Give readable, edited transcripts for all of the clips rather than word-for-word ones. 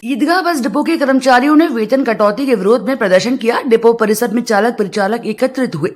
ईदगाह bus depot के कर्मचारियों ने वेतन कटौती के विरोध में प्रदर्शन किया। डिपो परिसर में चालक परिचालक एकत्रित हुए।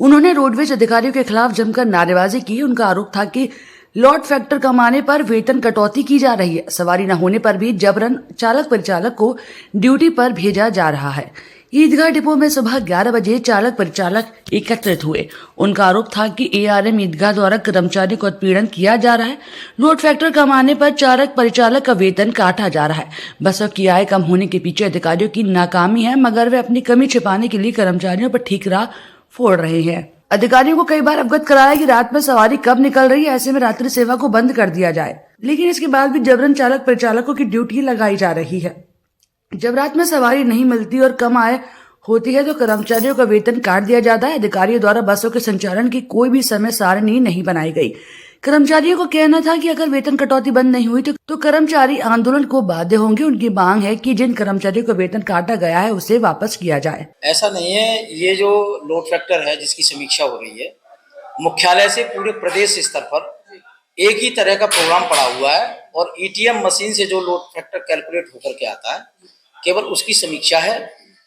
उन्होंने रोडवेज अधिकारियों के खिलाफ जमकर नारेबाजी की। उनका आरोप था कि लॉट फैक्टर कमाने पर वेतन कटौती की जा रही है। सवारी न होने पर भी जबरन चालक परिचालक को ड्यूटी पर भेजा जा रहा है। ईदगाह डिपो में सुबह 11 बजे चालक परिचालक एकत्रित हुए। उनका आरोप था कि एआरएम ईदगाह द्वारा कर्मचारियों को उत्पीड़न किया जा रहा है। लोड फैक्टर कमाने पर चालक परिचालक का वेतन काटा जा रहा है। बसों की आय कम होने के पीछे अधिकारियों की नाकामी है, मगर वे अपनी कमी छिपाने के लिए कर्मचारियों पर ठीकरा फोड़ रहे हैं। अधिकारियों को कई बार अवगत कराया कि रात में सवारी कब निकल रही है, ऐसे में रात्रि सेवा को बंद कर दिया जाए, लेकिन इसके बाद भी जबरन चालक परिचालकों की ड्यूटी लगाई जा रही है। जब रात में सवारी नहीं मिलती और कम आय होती है तो कर्मचारियों का वेतन काट दिया जाता है। अधिकारियों द्वारा बसों के संचालन की कोई भी समय सारणी नहीं बनाई गई। कर्मचारियों को कहना था कि अगर वेतन कटौती बंद नहीं हुई तो कर्मचारी आंदोलन को बाध्य होंगे। उनकी मांग है कि जिन कर्मचारियों को वेतन काटा गया है उसे वापस किया जाए। ऐसा नहीं है, ये जो लोड फैक्टर है जिसकी समीक्षा हो रही है, मुख्यालय से पूरे प्रदेश स्तर पर एक ही तरह का प्रोग्राम पड़ा हुआ है और ईटीएम मशीन से जो लोड फैक्टर कैलकुलेट होकर के आता है केवल उसकी समीक्षा है।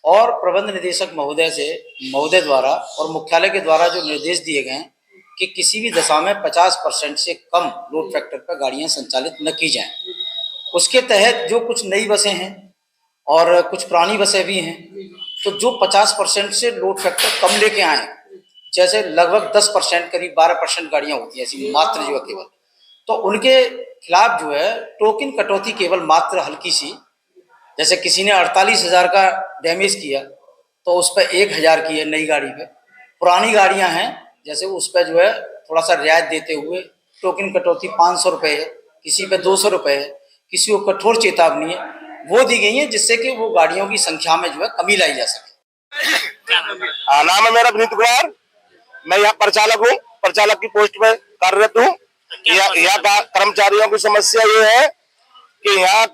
और प्रबंध निदेशक महोदय द्वारा और मुख्यालय के द्वारा जो निर्देश दिए गए हैं कि किसी भी दशा में 50% से कम लोड फैक्टर पर गाड़ियां संचालित न की जाएं। उसके तहत जो कुछ नई बसें हैं और कुछ पुरानी बसें भी हैं, तो जो 50% से लोड फैक्टर कम लेके आए, जैसे लगभग 10% करीब 12% गाड़ियां होती हैं ऐसी मात्र जो केवल, तो उनके खिलाफ जो है टोकन कटौती केवल मात्र हल्की सी, जैसे किसी ने 48,000 का डैमेज किया तो उस पर 1,000 की है नई गाड़ी पे। पुरानी गाड़ियां हैं जैसे उस पर जो है थोड़ा सा रियायत देते हुए टोकन कटौती 500 रुपये है, किसी पे 200 रुपये है, किसी को कठोर चेतावनी है वो दी गई है, जिससे कि वो गाड़ियों की संख्या में जो है कमी लाई जा सके। नाम है मेरा विनीत कुमार, मैं यहाँ परिचालक हूँ, परिचालक की पोस्ट पे कार्यरत हूँ। यहाँ कर्मचारियों की समस्या ये है कि यहाँ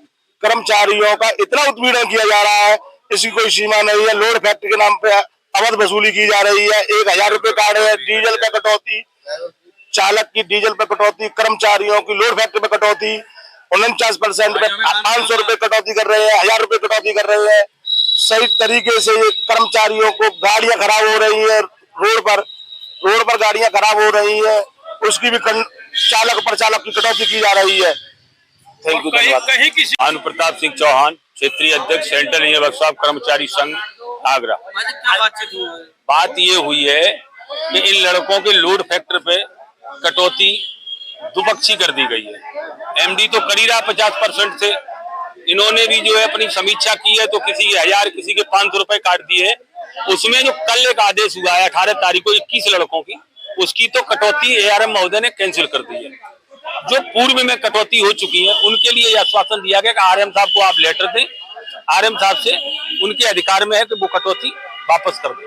कर्मचारियों का इतना उत्पीड़न किया जा रहा है, इसकी कोई सीमा नहीं है। लोड फैक्ट्री के नाम पे अवैध वसूली की जा रही है। 1,000 रुपए काट रहे हैं, डीजल पे कटौती, चालक की डीजल पे कटौती, कर्मचारियों की लोड फैक्ट्री पे कटौती, 49% पे 500 रुपए कटौती कर रहे हैं, 1,000 रुपए कटौती कर रहे हैं। सही तरीके से ये कर्मचारियों को गाड़ियां खराब हो रही है, रोड पर गाड़ियां खराब हो रही है, उसकी भी चालक परिचालक की कटौती की जा रही है। Thank you. भानु प्रताप सिंह चौहान, क्षेत्रीय अध्यक्ष सेंट्रल इंजीनियर वर्कशॉप कर्मचारी संघ आगरा। बात ये हुई है कि इन लड़कों के लोड फैक्टर पे कटौती दुपक्षी कर दी गई है। एमडी तो कर ही रहा 50% से, इन्होंने भी जो है अपनी समीक्षा की है तो किसी के 1,000 किसी के 500 रुपए काट दिए। उसमें जो कल एक आदेश हुआ है 18 तारीख को 21 लड़कों की, उसकी तो कटौती एआरएम महोदय ने कैंसिल कर दी है। जो पूर्व में कटौती हो चुकी है उनके लिए आश्वासन दिया गया कि आरएम साहब को आप लेटर दें, आरएम साहब से उनके अधिकार में है कि वो कटौती वापस कर दें।